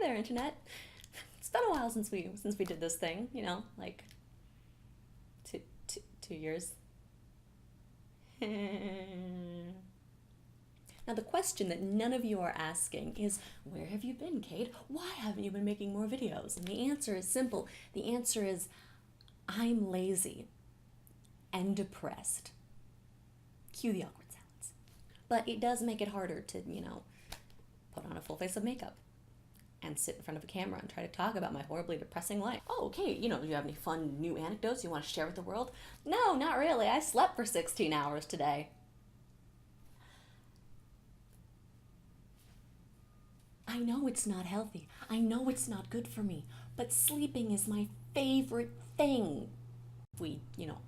there, internet. It's been a while since we did this thing, you know, like 2 years. Now, the question that none of you are asking is, where have you been, Kate? Why haven't you been making more videos? And the answer is simple. The answer is, I'm lazy and depressed. Cue the awkward silence. But it does make it harder to, put on a full face of makeup and sit in front of a camera and try to talk about my horribly depressing life. Oh, okay, do you have any fun new anecdotes you want to share with the world? No, not really. I slept for 16 hours today. I know it's not healthy. I know it's not good for me, but sleeping is my favorite thing. If we,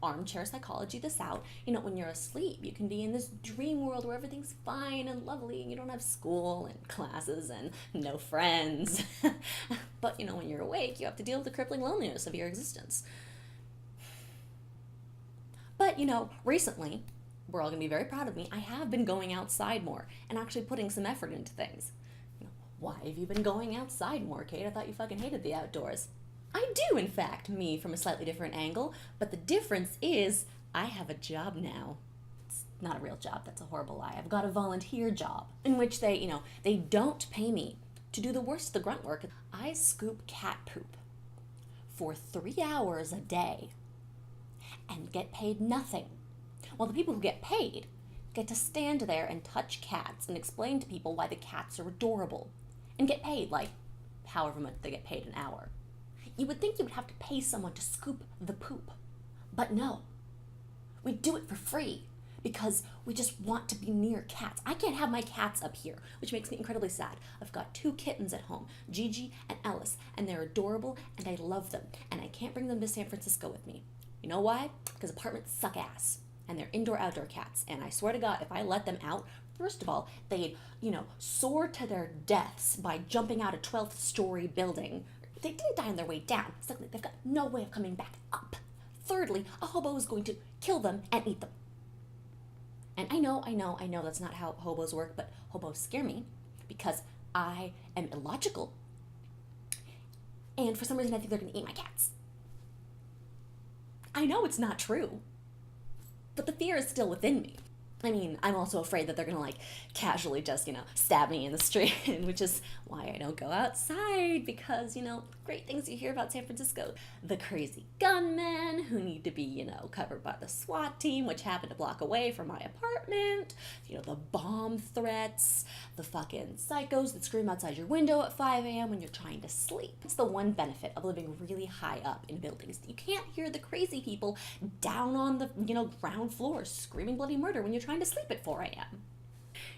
armchair psychology this out, when you're asleep, you can be in this dream world where everything's fine and lovely and you don't have school and classes and no friends. But, when you're awake, you have to deal with the crippling loneliness of your existence. But, recently, we're all going to be very proud of me, I have been going outside more and actually putting some effort into things. Why have you been going outside more, Kate? I thought you fucking hated the outdoors. I do, in fact, me from a slightly different angle, but the difference is I have a job now. It's not a real job, that's a horrible lie. I've got a volunteer job in which they don't pay me to do the worst of the grunt work. I scoop cat poop for 3 hours a day and get paid nothing. While the people who get paid get to stand there and touch cats and explain to people why the cats are adorable and get paid like however much they get paid an hour. You would think you would have to pay someone to scoop the poop, but no. We do it for free because we just want to be near cats. I can't have my cats up here, which makes me incredibly sad. I've got 2 kittens at home, Gigi and Ellis, and they're adorable and I love them, and I can't bring them to San Francisco with me. You know why? Because apartments suck ass. And they're indoor-outdoor cats. And I swear to God, if I let them out, first of all, they'd, soar to their deaths by jumping out a 12th story building. They didn't die on their way down. Secondly, they've got no way of coming back up. Thirdly, a hobo is going to kill them and eat them. And I know that's not how hobos work, but hobos scare me because I am illogical. And for some reason, I think they're going to eat my cats. I know it's not true. But the fear is still within me. I mean, I'm also afraid that they're gonna casually just, stab me in the street, which is why I don't go outside because, great things you hear about San Francisco. The crazy gunmen who need to be, covered by the SWAT team, which happened a block away from my apartment, the bomb threats, the fucking psychos that scream outside your window at 5 a.m. when you're trying to sleep. It's the one benefit of living really high up in buildings. You can't hear the crazy people down on the, ground floor screaming bloody murder when you're trying to sleep at 4 a.m.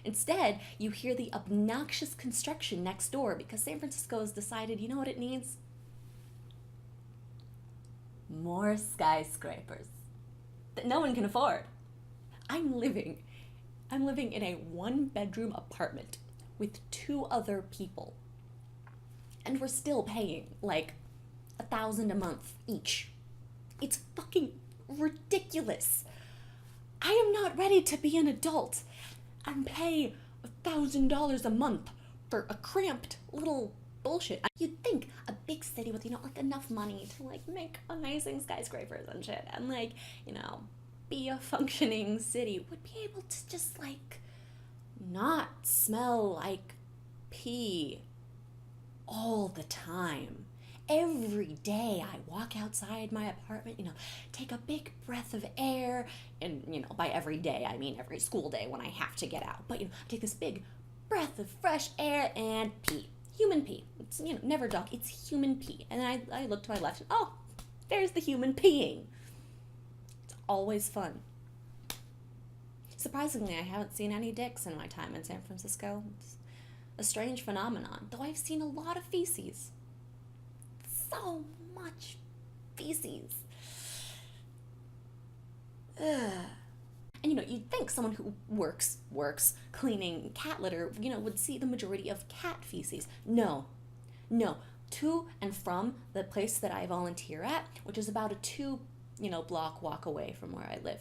Instead, you hear the obnoxious construction next door because San Francisco has decided, you know what it needs? More skyscrapers that no one can afford. I'm living in a 1-bedroom apartment with 2 other people. And we're still paying $1,000 a month each. It's fucking ridiculous. I am not ready to be an adult and pay $1,000 a month for a cramped little bullshit. You'd think a big city with, enough money to, make amazing skyscrapers and shit and, be a functioning city would be able to just, not smell like pee all the time. Every day I walk outside my apartment, take a big breath of air, and, by every day, I mean every school day when I have to get out. But, take this big breath of fresh air and pee. Human pee. It's, never dog, it's human pee. And then I look to my left and, oh, there's the human peeing. It's always fun. Surprisingly, I haven't seen any dicks in my time in San Francisco. It's a strange phenomenon, though I've seen a lot of feces. So much feces. Ugh. And you'd think someone who works cleaning cat litter, would see the majority of cat feces. No. To and from the place that I volunteer at, which is about a 2 block walk away from where I live.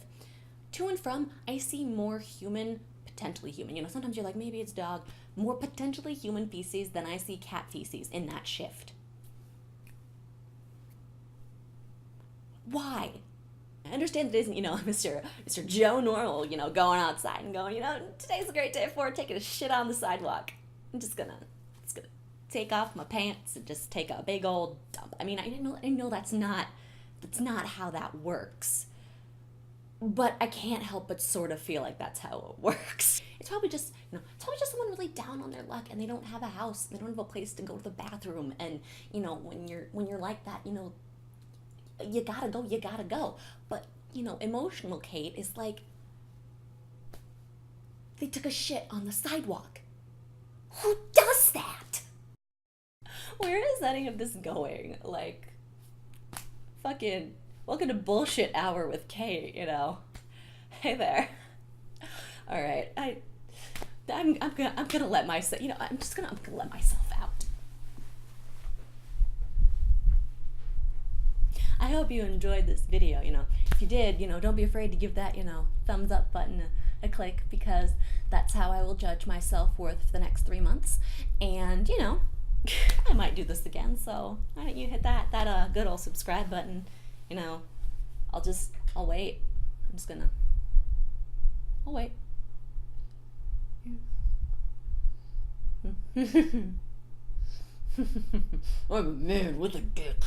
To and from, I see more human potentially human. You know, sometimes you're like, maybe it's dog. More potentially human feces than I see cat feces in that shift. Why? I understand it isn't, you know, Mr. Joe Normal, you know, going outside and going, you know, today's a great day for taking a shit on the sidewalk. I'm just gonna take off my pants and just take a big old dump. I mean, I know that's not how that works. But I can't help but sort of feel like that's how it works. It's probably just, you know, someone really down on their luck and they don't have a house, they don't have a place to go to the bathroom, and, you know, when you're like that, you know, you gotta go. But, you know, emotional Kate is like, they took a shit on the sidewalk. Who does that? Where is any of this going? Like, fucking, welcome to bullshit hour with Kate, you know. Hey there. All right, I'm gonna let myself, you know, I'm gonna let myself out. I hope you enjoyed this video, you know. If you did, you know, don't be afraid to give that, you know, thumbs up button a click, because that's how I will judge my self-worth for the next 3 months. And, you know, I might do this again, so why don't you hit that good old subscribe button. You know, I'll wait. I'll wait. I'm a man with a dick.